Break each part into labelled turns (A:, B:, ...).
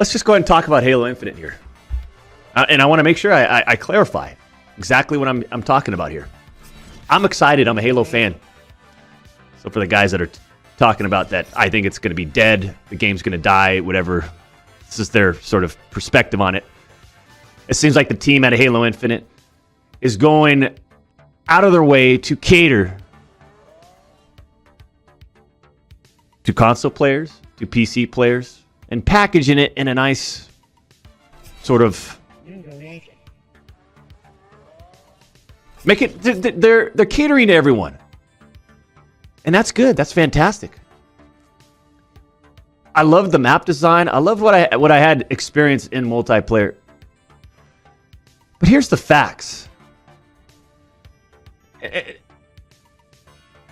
A: let's just go ahead and talk about Halo Infinite here. And I want to make sure I clarify exactly what I'm talking about here. I'm excited. I'm a Halo fan. So for the guys that are talking about that, I think it's going to be dead, the game's going to die, whatever. This is their sort of perspective on it. It seems like the team at Halo Infinite is going out of their way to cater to console players, to PC players, and packaging it in a nice sort of make it. They're catering to everyone, and that's good. That's fantastic. I love the map design. I love what I had experienced in multiplayer. But here's the facts.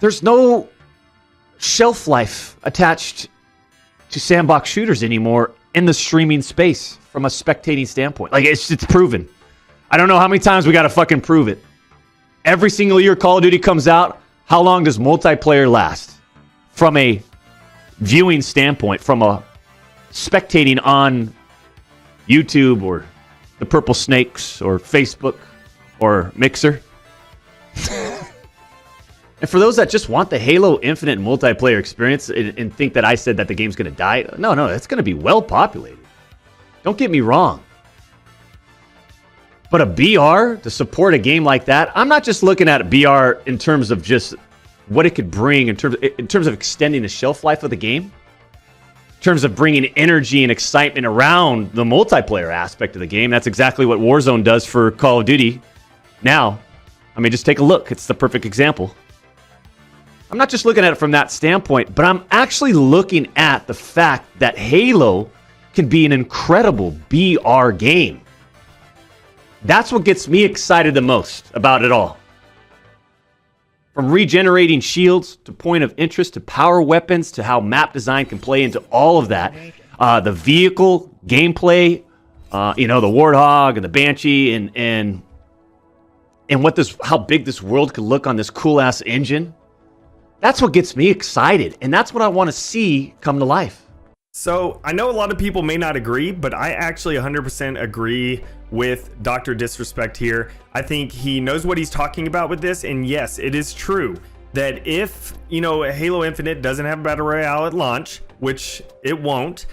A: There's no shelf life attached to sandbox shooters anymore in the streaming space from a spectating standpoint. Like, it's proven. I don't know how many times we got to fucking prove it. Every single year Call of Duty comes out, how long does multiplayer last? From a viewing standpoint, from a spectating on YouTube or the Purple Snakes or Facebook or Mixer. And for those that just want the Halo Infinite multiplayer experience and think that I said that the game's going to die, no, it's going to be well populated. Don't get me wrong. But a BR to support a game like that, I'm not just looking at BR in terms of just what it could bring in terms of extending the shelf life of the game, in terms of bringing energy and excitement around the multiplayer aspect of the game. That's exactly what Warzone does for Call of Duty. Now, I mean, just take a look. It's the perfect example. I'm not just looking at it from that standpoint, but I'm actually looking at the fact that Halo can be an incredible BR game. That's what gets me excited the most about it all. From regenerating shields to point of interest to power weapons to how map design can play into all of that. The vehicle gameplay, the Warthog and the Banshee and how big this world could look on this cool ass engine. That's what gets me excited, and that's what I want to see come to life.
B: So I know a lot of people may not agree, but I actually 100% agree with Dr. Disrespect here. I think he knows what he's talking about with this, and yes, it is true that if, Halo Infinite doesn't have Battle Royale at launch, which it won't,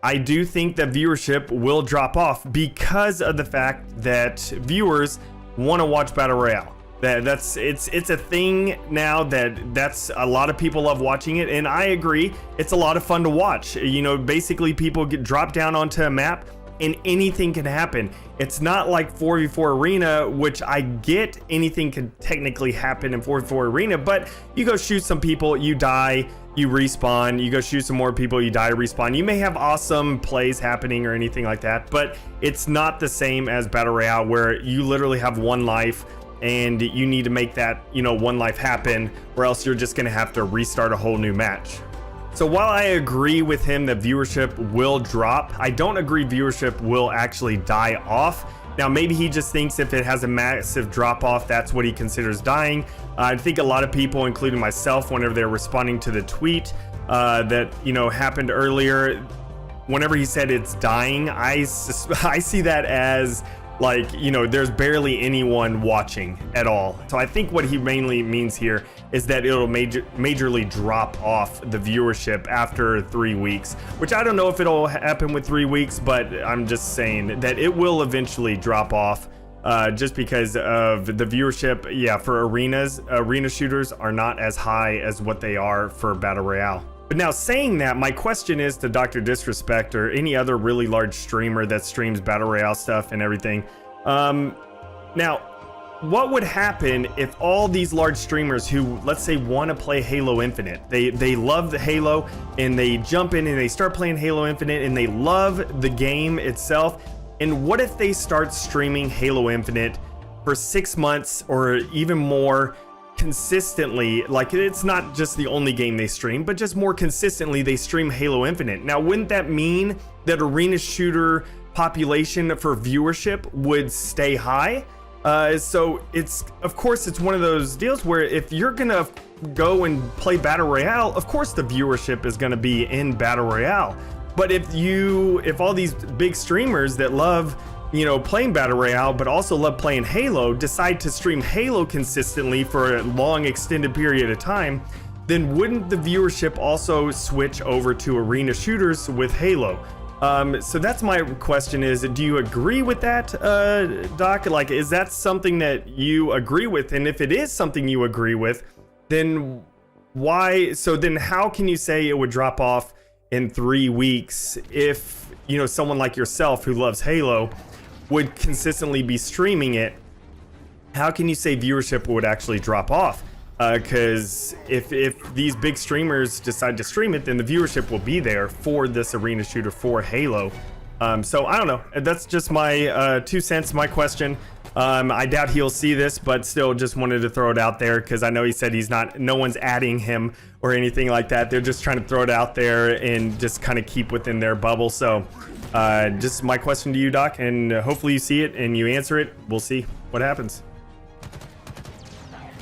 B: I do think that viewership will drop off because of the fact that viewers want to watch Battle Royale. It's a thing now that's a lot of people love watching it, and I agree, it's a lot of fun to watch. Basically people get dropped down onto a map and anything can happen. It's not like 4v4 Arena, which I get anything can technically happen in 4v4 Arena, but you go shoot some people, you die, you respawn, you go shoot some more people, you die, respawn. You may have awesome plays happening or anything like that, but it's not the same as Battle Royale where you literally have one life and you need to make that, one life happen, or else you're just gonna have to restart a whole new match. So while I agree with him that viewership will drop, I don't agree viewership will actually die off. Now, maybe he just thinks if it has a massive drop off, that's what he considers dying. I think a lot of people, including myself, whenever they're responding to the tweet that, happened earlier, whenever he said it's dying, I see that as there's barely anyone watching at all. So I think what he mainly means here is that it'll majorly drop off the viewership after 3 weeks, which I don't know if it'll happen with 3 weeks, but I'm just saying that it will eventually drop off just because of the viewership. Yeah, for arena shooters are not as high as what they are for Battle Royale. But now, saying that, my question is to Dr. Disrespect or any other really large streamer that streams Battle Royale stuff and everything. Now, what would happen if all these large streamers who, let's say, want to play Halo Infinite, they love the Halo and they jump in and they start playing Halo Infinite and they love the game itself, and what if they start streaming Halo Infinite for 6 months or even more consistently? Like, it's not just the only game they stream, but just more consistently they stream Halo Infinite. Now, wouldn't that mean that arena shooter population for viewership would stay high? So of course it's one of those deals where if you're gonna go and play Battle Royale, of course the viewership is gonna be in Battle Royale. But if all these big streamers that love, playing Battle Royale, but also love playing Halo, decide to stream Halo consistently for a long extended period of time, then wouldn't the viewership also switch over to arena shooters with Halo? So that's my question is, do you agree with that, Doc? Like, is that something that you agree with? And if it is something you agree with, then why? So then how can you say it would drop off in 3 weeks if, someone like yourself who loves Halo would consistently be streaming it? How can you say viewership would actually drop off? Because if these big streamers decide to stream it, then the viewership will be there for this arena shooter for Halo. So I don't know. That's just my 2 cents, my question. I doubt he'll see this, but still just wanted to throw it out there because I know he said no one's adding him or anything like that. They're just trying to throw it out there and just kind of keep within their bubble. So just my question to you, Doc, and hopefully you see it and you answer it. We'll see what happens.